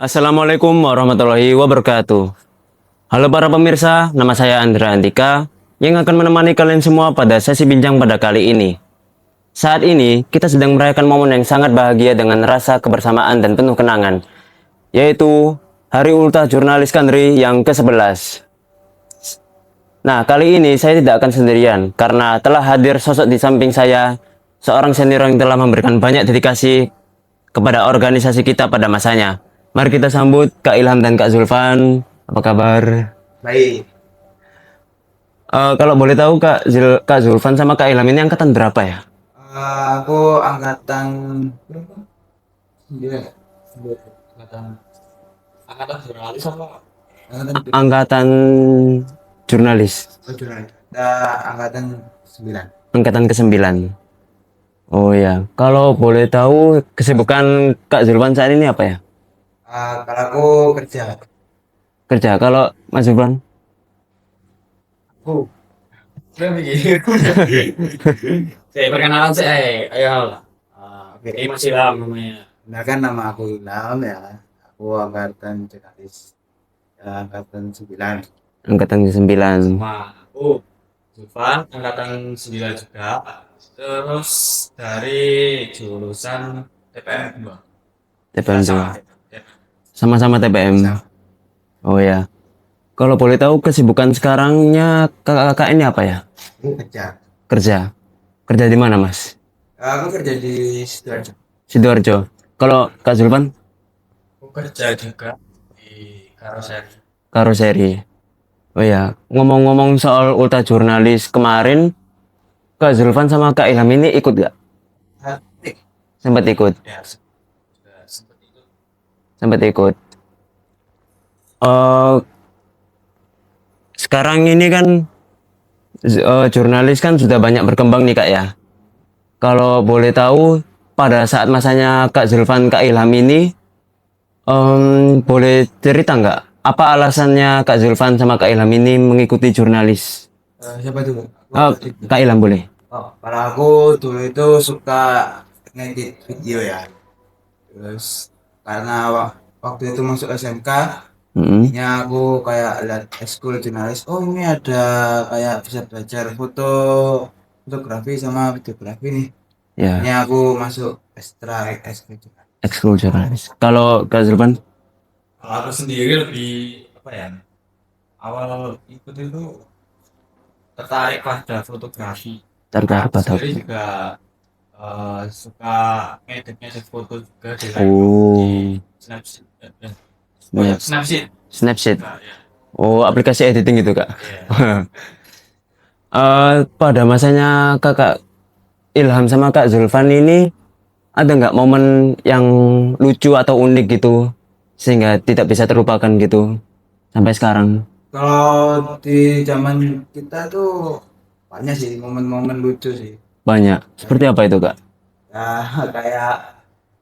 Assalamualaikum warahmatullahi wabarakatuh. Halo para pemirsa, nama saya Andra Andika yang akan menemani kalian semua pada sesi bincang pada kali ini. Saat ini, kita sedang merayakan momen yang sangat bahagia dengan rasa kebersamaan dan penuh kenangan, yaitu Hari Ulta Jurnalis Country yang ke-11. Nah, kali ini saya tidak akan sendirian karena telah hadir sosok di samping saya, seorang senior yang telah memberikan banyak dedikasi kepada organisasi kita pada masanya. Mari kita sambut Kak Ilham dan Kak Zulfan. Apa kabar? Baik, Kalau boleh tahu Kak Zulfan sama Kak Ilham ini angkatan berapa ya? aku angkatan berapa? 9. Angkatan angkatan jurnalis apa? Angkatan Angkatan jurnalis, jurnalis. Angkatan 9. angkatan ke-9. Oh ya, kalau boleh tahu kesibukan Kak Zulfan saat ini apa ya? Kalau aku kerja, Kerja. Kalau Mas Zulfan? aku saya mikir. Saya perkenalan saya, ayo. Oke, ini masih lama namanya. Nah kan nama aku Ilham ya. Aku angkatan jurnalis, angkatan 9. Angkatan ke-9. Sama aku Zulfan angkatan 9 juga, terus dari jurusan TPM 2. TPM 2. Sama Sama-sama TPM. Oh ya. Kalau boleh tahu kesibukan sekarangnya kakak-kakak ini apa ya? Aku kerja. Kerja. Kerja di mana, Mas? Aku kerja di Sidoarjo. Sidoarjo. Kalau Kak Zulfan? aku kerja juga di karoseri. Karoseri. Oh ya, ngomong-ngomong soal ultra jurnalis kemarin, Kak Zulfan sama Kak Ilham ini ikut gak? Hati. Sempat ikut. Ya, sudah seperti itu. Sempat ikut. Eh, sekarang ini kan jurnalis kan sudah banyak berkembang nih Kak ya. Kalau boleh tahu pada saat masanya Kak Zulfan, Kak Ilham ini, boleh cerita nggak apa alasannya Kak Zulfan sama Kak Ilham ini mengikuti jurnalis? Siapa dulu? Kak Ilham boleh. Kalau aku dulu itu suka ngedit video ya. Terus karena waktu itu masuk SMK, Mm-mm. jadinya aku kayak lihat ekskul jurnalis. Oh ini ada kayak bisa belajar fotografi sama videografi nih. Ya, Ini aku masuk ekstra ekskul jurnalis. ekskul jurnalis. Kalau Kak Zulfan? Kalau aku sendiri lebih apa ya? Awal ikut itu tertarik pada fotografi. Tertarik Aku pada sendiri juga suka ngedit foto juga di Oh, Snapseed. Snap, Snapseed. Snapchat. Nah, ya. Oh, aplikasi editing itu, Kak. Iya. Pada masanya Kakak Ilham sama Kak Zulfan ini ada nggak momen yang lucu atau unik gitu sehingga tidak bisa terlupakan gitu sampai sekarang? Kalau di zaman kita tuh banyak sih momen-momen lucu sih. Banyak. Seperti apa itu, Kak? Ya kayak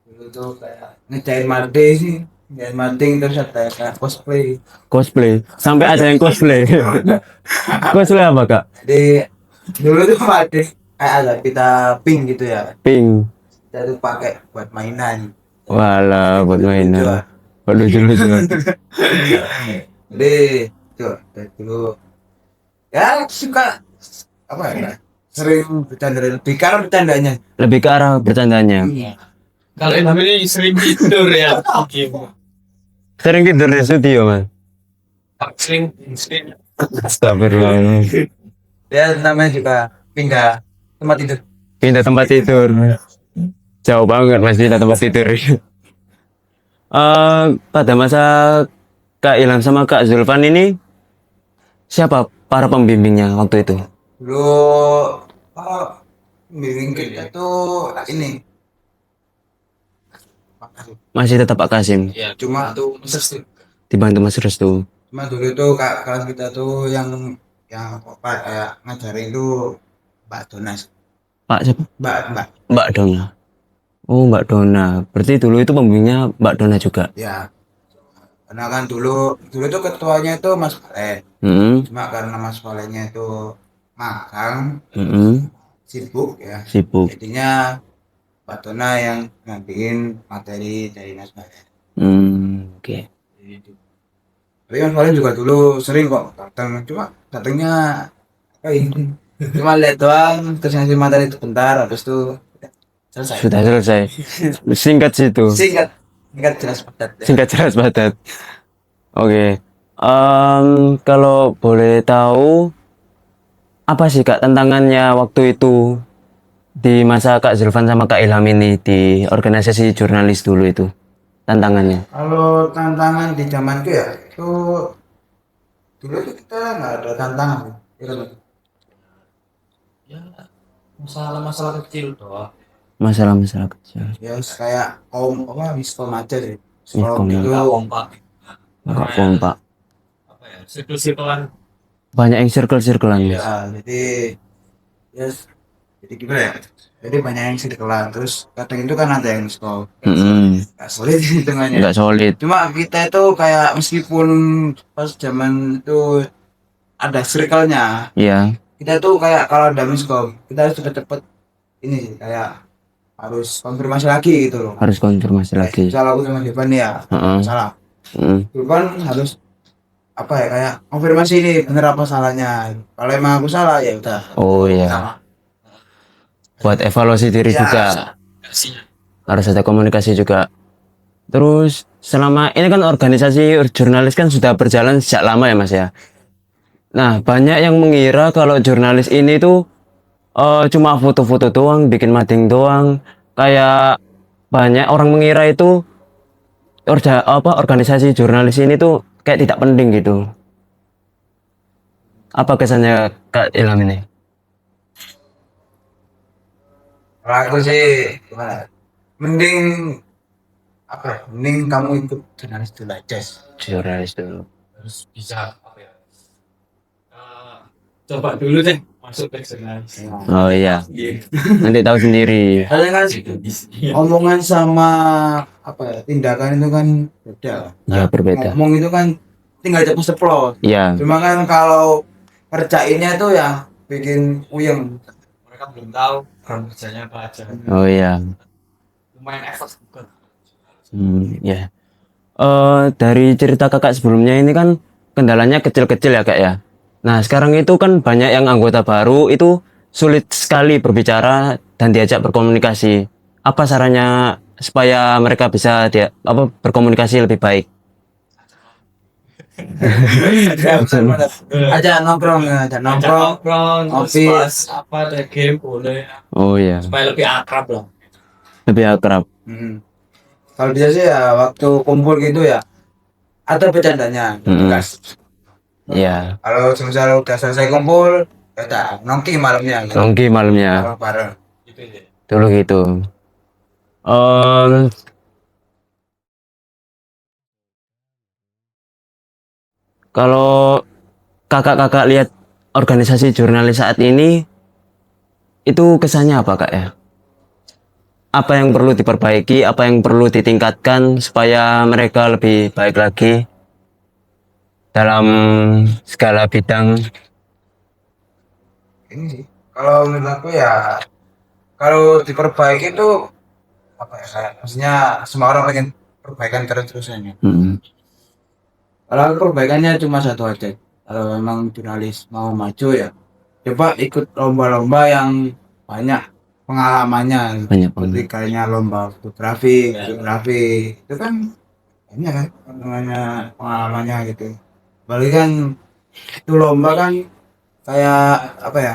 dulu tuh kayak ngejain made sih, ngejain mading terus ada kayak cosplay. Cosplay. Sampai ada yang cosplay. Cosplay apa, Kak? Jadi dulu tuh made kayak ada kita pink gitu ya. Pink. Kita tuh pakai buat mainan. Walah, buat Lucu, mainan. Buat lucu-lucu. Jadi tuh dari dulu ya suka apa ya? Sering bercanda lebih karena bercandanya. Lebih ke arah bercandanya. Iya. Kalau Ilham ini sering tidur ya. Oke. Sering tidur di studio, Mas. Sering. Astagfirullah. Dia namanya juga pindah tempat tidur. Pindah tempat tidur. Jauh banget Mas pindah tempat tidur. Pada masa Kak Ilham sama Kak Zulfan ini siapa para pembimbingnya waktu itu? Dulu oh, bimbing kita tuh ini Masih tetap Pak Kasim, Ya, cuma tuh ses- dibantu Mas Restu. cuma dulu tuh kak kelas kita tuh yang apa kayak ngajarin tuh Mbak Donas, Pak siapa? Mbak Mbak Dona. Oh Mbak Dona. Berarti dulu itu pembimbingnya Mbak Dona juga. ya. Karena kan dulu tuh ketuanya itu Mas Valen. Hmm, Cuma karena Mas Valennya itu magang sibuk ya. sibuk. Jadinya Mbak Dona yang ngambilin materi dari Mas Valen. Hmm, Oke. Gitu. Tapi Mas Valen juga dulu sering kok datang, cuma datangnya kayak ini. Cuma lihat doang, terus ngasih materi itu bentar, habis itu udah, selesai. Sudah selesai. Singkat situ. Singkat, singkat jelas padat. Ya. Singkat jelas padat. Oke. Kalau boleh tahu apa sih Kak tantangannya waktu itu di masa Kak Zulfan sama Kak Ilham ini di organisasi jurnalis dulu itu tantangannya? Kalau tantangan di zamanku ya, itu dulu tuh kita nggak ada tantangan. Ya, kan? Ya, masalah-masalah kecil doang. Masalah-masalah kecil. Ya kayak miskom aja sih. Miskom, Miskom itu Nggak kompak. Nggak Karena kompak. apa ya? Sirkel-sirkelan. Banyak yang circle-circlean. Iya. ya, yes, jadi gimana ya? Jadi banyak yang sirkelan, terus kadang itu kan ada yang miskom. Nggak sulit hitungannya. Nggak solid. Cuma kita itu kayak meskipun pas zaman itu ada circle-nya, Iya, kita tuh kayak kalau ada miskom, kita harus cepet-cepet ini sih, kayak harus konfirmasi lagi gitu loh. harus konfirmasi lagi. Salah aku sama Devan ya, Heeh. salah. Mm. Devan harus apa ya kayak konfirmasi ini bener apa salahnya. Kalau emang aku salah ya udah. Oh iya. Sama. Buat evaluasi diri Ya. juga. Kasihnya. Harus ada komunikasi juga. Terus selama ini kan organisasi jurnalis kan sudah berjalan sejak lama ya Mas ya. Nah banyak yang mengira kalau jurnalis ini tuh cuma foto-foto doang, bikin mading doang. Kayak banyak orang mengira itu organisasi jurnalis ini tuh kayak tidak penting gitu. Apa kesannya Kak Ilham ini? Kalau aku sih gimana? Mending apa ya? Mending kamu ikut jurnalis dulu aja. Jurnalis dulu. Harus bisa apa ya? Coba dulu deh masuk ke jurnalis. Oh iya, Iya. nanti tahu sendiri. Soalnya kan omongan sama apa ya tindakan itu kan beda. Ya berbeda. Ngomong itu kan tinggal ceplos. Iya, Cuma kan kalau kerjainnya tuh ya bikin puyeng. Mereka belum tahu program kerjanya apa aja. oh iya. Lumayan effort bukan. Ya. Dari cerita kakak sebelumnya ini kan kendalanya kecil-kecil ya kak ya. Nah sekarang itu kan banyak yang anggota baru itu sulit sekali berbicara dan diajak berkomunikasi. Apa sarannya supaya mereka bisa berkomunikasi lebih baik? Aja nongkrong ya, aja nongkrong. Nongkrong, Office. terus bahas apa ada game boleh Oh iya, supaya lebih akrab lah. lebih akrab. Kalau dia sih ya waktu kumpul gitu ya ada bercandanya. Gas. Iya, Kalau misalnya udah selesai kumpul, ya udah nongki malamnya. Gitu. nongki malamnya Bareng. Gitu ya. dulu gitu. Kalau kakak-kakak lihat organisasi jurnalis saat ini, itu kesannya apa kak ya? Apa yang perlu diperbaiki, apa yang perlu ditingkatkan supaya mereka lebih baik lagi dalam segala bidang? Ini sih. Kalau menurut aku ya, kalau diperbaiki itu apa ya kayak maksudnya semua orang pengen perbaikan terus-terusan ya. Kalau aku perbaikannya cuma satu aja. Kalau memang jurnalis mau maju ya, coba ikut lomba-lomba yang banyak pengalamannya. Banyak Seperti kayaknya lomba fotografi, itu kan banyak kan namanya pengalamannya gitu. Balik kan itu lomba kan kayak apa ya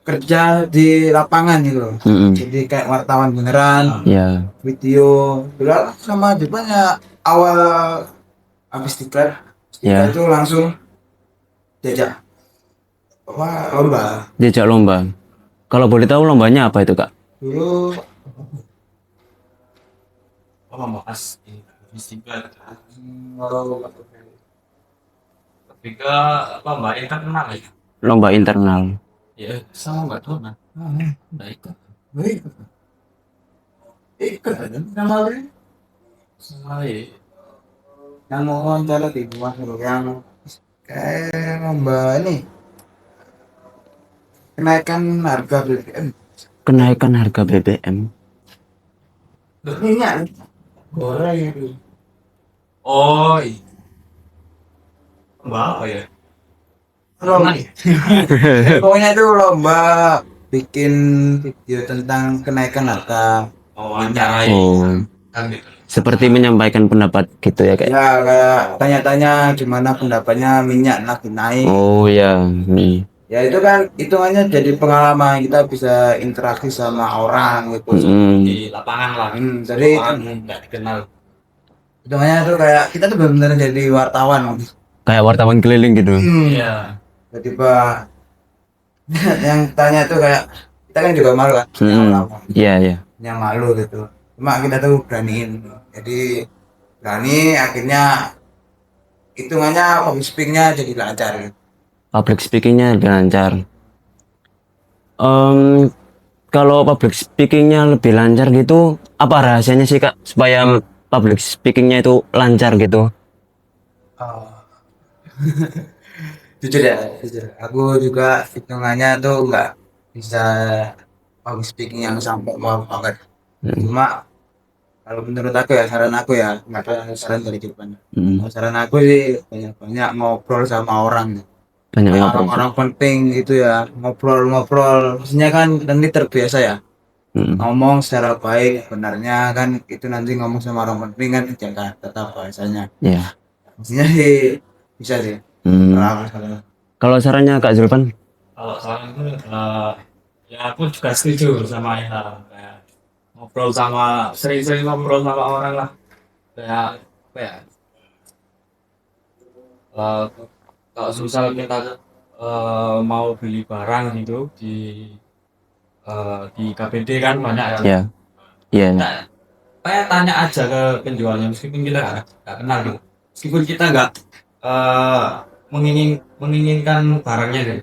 kerja di lapangan gitu loh. Jadi kayak wartawan beneran, Ya, video, bilang sama juga awal habis diklat Ya. itu langsung diajak lomba diajak lomba. Kalau boleh tahu lombanya apa itu kak? dulu Apa membahas di festival kalau lebih ke apa mbak internal ya? Lomba internal. Ya sama mbak Dona. Nggak ikut. ikut aja sama dia Sama ya. yang mau wawancara di rumah dulu yang kayak lomba ini kenaikan harga BBM Kenaikan harga BBM. minyak goreng itu Oh, lomba apa ya? Lomba. Pokoknya itu lomba bikin video tentang kenaikan harga Oh, minyak. acara Oh, kan gitu. seperti menyampaikan pendapat gitu ya kayak. Ya kayak tanya-tanya gimana pendapatnya minyak lagi naik. Oh ya, Ya itu kan hitungannya jadi pengalaman, kita bisa interaksi sama orang gitu. Di lapangan lah. Jadi Lapangan nggak dikenal. hitungannya tuh kayak kita tuh benar-benar jadi wartawan. kayak wartawan keliling gitu. Iya. Jadi pak yang tanya tuh kayak kita kan juga malu kan, orang Iya, iya. yang malu gitu. Cuma kita tuh beraniin. Jadi berani akhirnya hitungannya public speakingnya jadi lancar. Public speakingnya lebih lancar. Em, kalau public speakingnya lebih lancar gitu, apa rahasianya sih Kak supaya public speakingnya itu lancar gitu? Oh. Jujur ya, jujur. Aku juga hitungannya tuh nggak bisa public speaking yang sampai mau banget. Cuma kalau menurut aku ya, saran aku ya, nggak ada saran dari depan. Kalau saran aku sih banyak-banyak ngobrol sama orang. Banyak Kayak ngobrol. orang-orang penting gitu ya, ngobrol-ngobrol. Maksudnya kan nanti terbiasa ya, ngomong secara baik. Benarnya kan itu nanti ngomong sama orang penting kan jaga tetap bahasanya. Ya. Maksudnya sih bisa sih. Kalau aku saran. Kalau sarannya Kak Zulfan? Kalau saran itu ya aku juga setuju sama ya kayak ngobrol sama sering-sering ngobrol sama orang lah kayak apa ya eh, kalau misal kita mau beli barang gitu di KPD kan banyak kan. Ya. Iya. Nah, kayak tanya aja ke penjualnya meskipun kita nggak kenal gitu. Meskipun kita nggak eh, menginginkan barangnya gitu.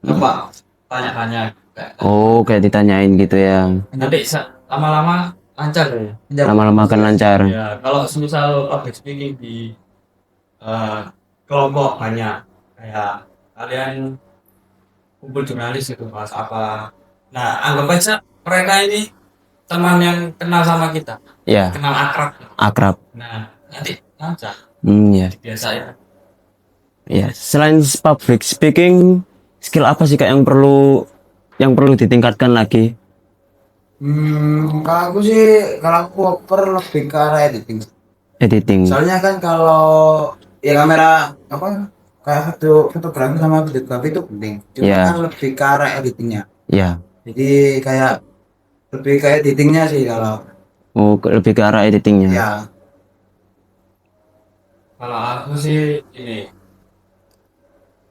Coba tanya-tanya kayak Oh, kayak ditanyain gitu ya. nanti lama-lama lancar ya. Lama-lama akan lancar. Ya, kalau misal public speaking di eh, kelompok banyak kayak kalian kumpul jurnalis gitu bahas apa. Nah, anggap aja mereka ini teman yang kenal sama kita, Ya, kenal akrab. akrab. Nah, nanti lancar, Ya. biasa ya. Ya, selain public speaking, skill apa sih Kak yang perlu ditingkatkan lagi? Kalau aku sih, kalau aku oper lebih ke arah editing. Editing. Soalnya kan kalau ya kamera apa kayak fotografi sama videografi itu penting. Cuma Ya. kan lebih ke arah editingnya. Ya. Jadi kayak lebih ke editingnya sih kalau Oh, lebih ke arah editingnya. ya. Kalau aku sih ini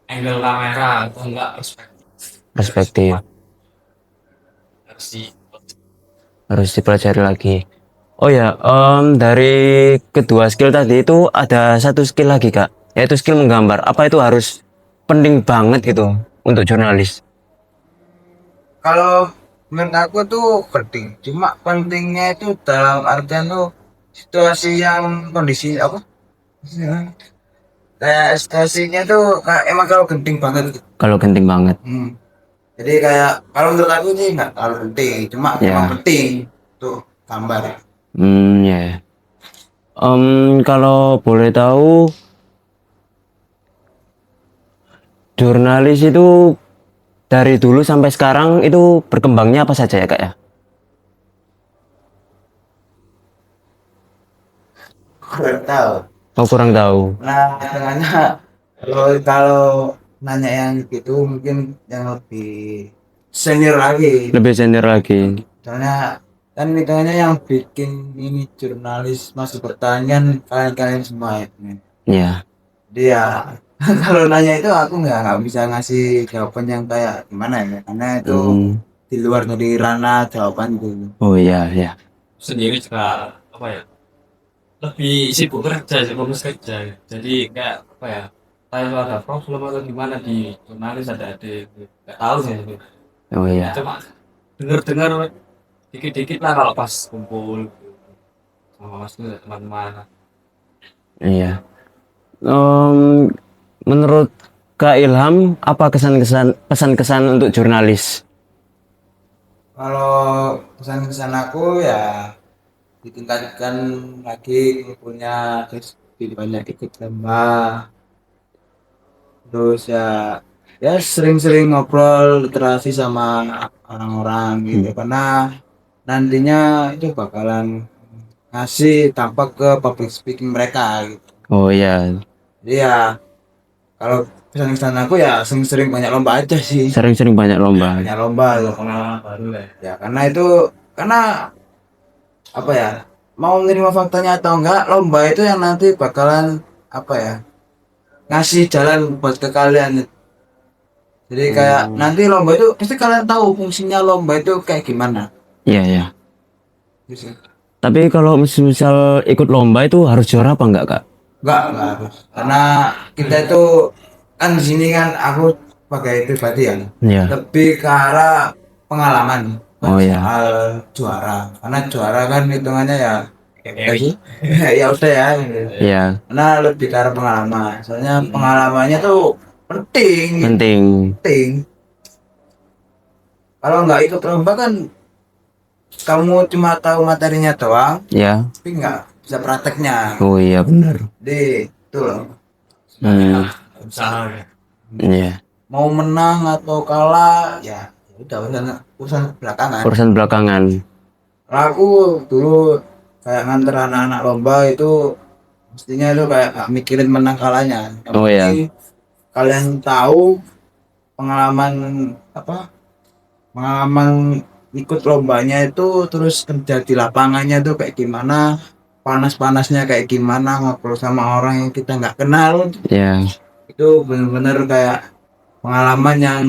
angle kamera atau enggak perspektif. Perspektif. Harus di Harus dipelajari lagi. Oh ya, dari kedua skill tadi itu ada satu skill lagi Kak, yaitu skill menggambar. Apa itu harus penting banget gitu untuk jurnalis? Kalau menurut aku tuh penting. Cuma pentingnya itu dalam artian tuh situasi yang kondisi apa? Kayak situasinya tuh kayak emang kalau genting banget gitu. Kalau genting banget. Jadi kayak kalau menurut aku sih nggak terlalu penting, cuma Ya. emang penting tuh gambar. Ya. Kalau boleh tahu, jurnalis itu dari dulu sampai sekarang itu berkembangnya apa saja ya Kak ya? Kurang tahu. Oh, kurang tahu. Nah, hitungannya kalau nanya yang gitu mungkin yang lebih senior lagi. Lebih senior lagi. Soalnya kan hitungannya yang bikin ini jurnalis masih bertanya kalian-kalian semua ya. Ya. Jadi ya kalau nanya itu aku nggak bisa ngasih jawaban yang kayak gimana ya, karena itu di luar dari ranah jawaban itu. Oh iya, ya. sendiri juga apa ya lebih sibuk kerja sih fokus kerja jadi kayak apa ya kalau ada problem atau gimana di jurnalis ada nggak tahu sih Oh iya. cuma dengar dikit-dikit lah kalau pas kumpul sama mas teman-teman. Iya. Menurut Kak Ilham, apa pesan-kesan untuk jurnalis? Kalau pesan-pesan aku ya ditingkatkan lagi punya lebih banyak ikut lomba. Terus ya sering-sering ngobrol literasi sama orang-orang gitu, karena nantinya itu bakalan ngasih dampak ke public speaking mereka gitu. Oh iya, Jadi ya kalau pesan-pesan aku ya sering-sering banyak lomba aja sih. sering-sering banyak lomba. Banyak lomba loh. Pengalaman baru lah. Ya karena itu, karena apa ya, mau menerima faktanya atau enggak, lomba itu yang nanti bakalan apa ya, ngasih jalan buat ke kalian. Jadi kayak nanti lomba itu pasti kalian tahu fungsinya lomba itu kayak gimana. Iya, iya. Gitu. Tapi kalau misal ikut lomba itu harus juara apa enggak, Kak? Enggak harus. Karena kita itu kan di sini kan aku sebagai pribadi ya, Iya. lebih ke arah pengalaman. Oh iya. Soal juara. Karena juara kan hitungannya ya Kayak sih. Ya udah ya. Gitu. Iya, Karena lebih ke arah pengalaman. Soalnya pengalamannya tuh penting. penting. Penting. Kalau nggak ikut lomba kan kamu cuma tahu materinya doang, Ya. tapi nggak bisa prakteknya. Oh iya, benar. Jadi itu loh. usaha ya. Iya. Mau menang atau kalah ya udah urusan belakangan. Urusan belakangan. Kalau aku dulu kayak nganter anak-anak lomba itu mestinya itu kayak gak mikirin menang kalahnya. Yang Oh iya. penting kalian tahu pengalaman apa? Pengalaman ikut lombanya itu, terus kerja di lapangannya tuh kayak gimana, panas-panasnya kayak gimana, ngobrol sama orang yang kita nggak kenal. Ya. Itu bener-bener kayak pengalaman yang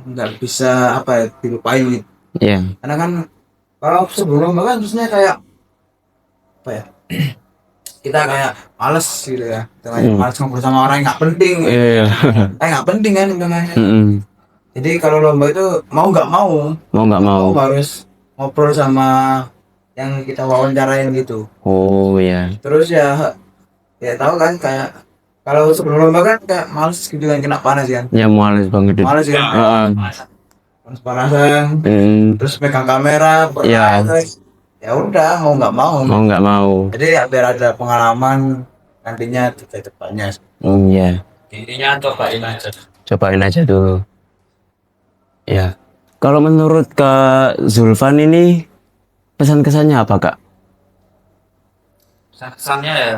nggak bisa apa ya dilupain gitu. Ya. Karena kan kalau sebelum kan terusnya kayak apa ya, kita kayak males gitu ya, kita kayak males ngobrol sama orang yang nggak penting gitu. Iya. Nggak penting kan hitungannya. Mm-mm. Jadi kalau lomba itu mau nggak mau Mau nggak mau. harus ngobrol sama yang kita wawancarain gitu. Oh iya. Terus ya tahu kan kayak kalau sebelum lomba kan kayak males gitu kan, kena panas kan, Ya males banget itu. males kan, Heeh. panas-panasan, terus pegang kamera, Ya. ya udah mau nggak mau. Mau nggak mau. Jadi ya biar ada pengalaman nantinya di depannya. Iya. Intinya cobain aja. Cobain aja dulu. Ya. Kalau menurut Kak Zulfan ini pesan-kesannya apa, Kak? Kesannya ya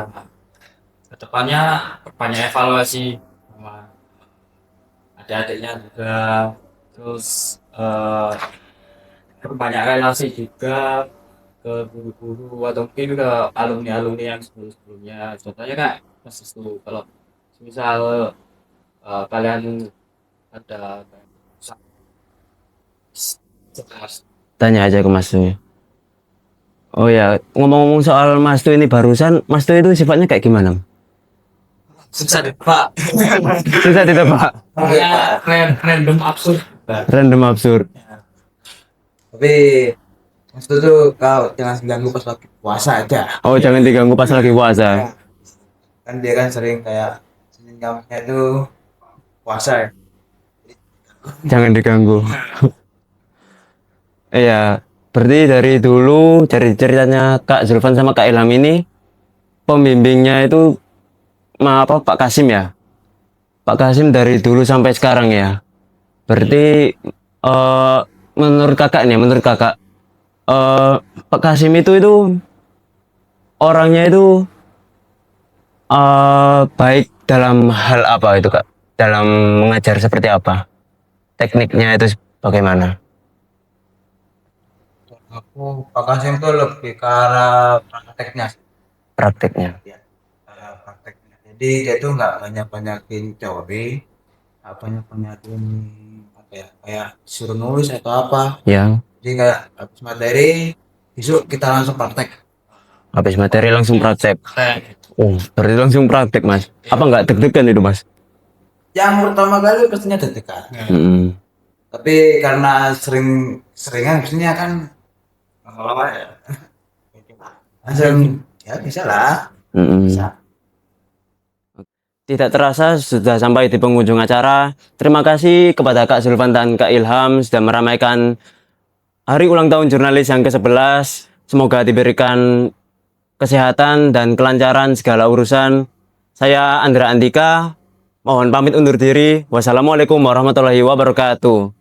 kedepannya banyak evaluasi sama adik-adiknya juga, terus banyak relasi juga ke guru-guru atau mungkin ke alumni-alumni yang sebelum-sebelumnya. Contohnya kak Mas itu kalau misal kalian ada Tanya aja ke Mas Tu. Oh ya, ngomong-ngomong soal Mas Tu ini barusan, Mas Tu itu sifatnya kayak gimana? susah deh pak, Susah ditebak. random absurd. Random absurd. Tapi maksud tuh kau jangan ganggu pas lagi puasa aja. Oh, jangan diganggu pas lagi puasa. Kan dia kan sering kayak senyumnya itu puasa ya. Jangan diganggu. Iya, berarti dari dulu dari ceritanya Kak Zulfan sama Kak Ilham ini pembimbingnya itu Pak Kasim ya. Pak Kasim dari dulu sampai sekarang ya. Berarti menurut kakak nih, menurut kakak Pak Kasim itu orangnya itu baik dalam hal apa itu Kak? Dalam mengajar seperti apa? Tekniknya itu bagaimana? Aku Pak Kasim tuh lebih ke arah prakteknya. Prakteknya. Ya, prakteknya. Jadi dia tuh nggak banyak-banyakin teori, nggak banyak-banyakin apa ya, kayak suruh nulis atau apa. Ya, Jadi kayak habis materi, besok kita langsung praktek. habis materi langsung praktek. Oh, berarti langsung praktek Mas. Apa nggak deg-degan itu Mas? Yang pertama kali pastinya deg-degan. Mm-mm. Tapi karena seringan pastinya kan lama-lama ya. Langsung ya bisa lah. Mm-mm. Bisa. Tidak terasa sudah sampai di penghujung acara. Terima kasih kepada Kak Zulfan dan Kak Ilham sudah meramaikan hari ulang tahun jurnalis yang ke-11. Semoga diberikan kesehatan dan kelancaran segala urusan. Saya Andra Andika, mohon pamit undur diri. Wassalamualaikum warahmatullahi wabarakatuh.